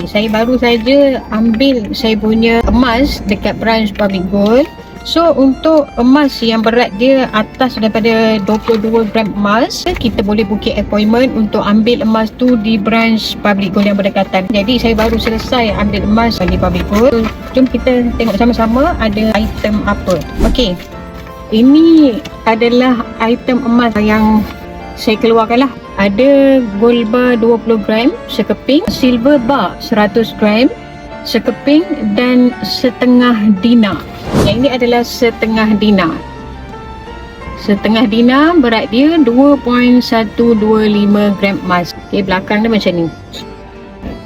Okay, saya baru saja ambil saya punya emas dekat branch Public Gold. So untuk emas yang berat dia atas daripada 22 gram emas, kita boleh booking appointment untuk ambil emas tu di branch Public Gold yang berdekatan. Jadi saya baru selesai ambil emas di Public Gold. Jom kita tengok sama-sama ada item apa. Okey, ini adalah item emas yang saya keluarkan lah. Ada gold bar 20 gram sekeping, silver bar 100 gram sekeping dan setengah dinar. Yang ini adalah setengah dinar. Setengah dinar berat dia 2.125 gram emas. Okay, belakang dia macam ni.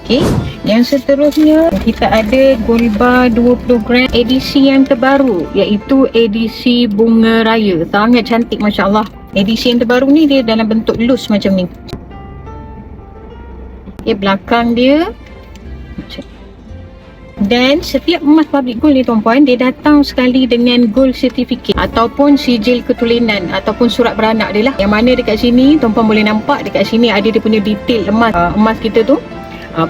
Okay, yang seterusnya kita ada gold bar 20 gram edisi yang terbaru, iaitu edisi bunga raya. Sangat cantik, Masya Allah. Edisi yang terbaru ni dia dalam bentuk loose macam ni. Okay, belakang dia dan setiap emas Public Gold ni tuan-puan, dia datang sekali dengan gold certificate ataupun sijil ketulinan ataupun surat beranak dia lah. Yang mana dekat sini tuan-puan boleh nampak, dekat sini ada dia punya detail emas kita tu,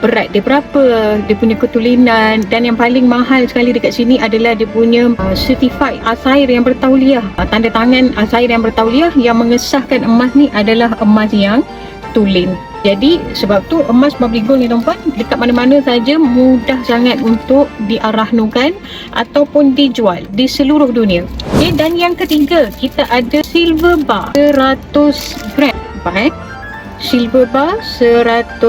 berat dia berapa, dia punya ketulinan, dan yang paling mahal sekali dekat sini adalah dia punya certified asyair yang bertauliah, tanda tangan asyair yang bertauliah yang mengesahkan emas ni adalah emas yang tulen. Jadi sebab tu emas Public Gold ni tuan-puan, dekat mana-mana saja mudah sangat untuk diarahnukan ataupun dijual di seluruh dunia. Okay, dan yang ketiga kita ada silver bar 100 gram. Silver bar 100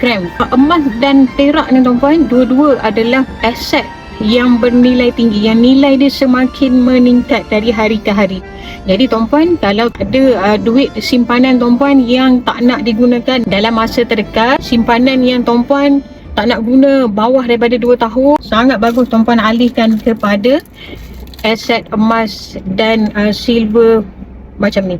gram. Emas dan perak ni tuan-puan, dua-dua adalah aset yang bernilai tinggi, yang nilai dia semakin meningkat dari hari ke hari. Jadi tuan-puan, kalau ada duit simpanan tuan-puan yang tak nak digunakan dalam masa terdekat, simpanan yang tuan-puan tak nak guna bawah daripada 2 tahun, sangat bagus tuan-puan alihkan kepada aset emas dan silver macam ni.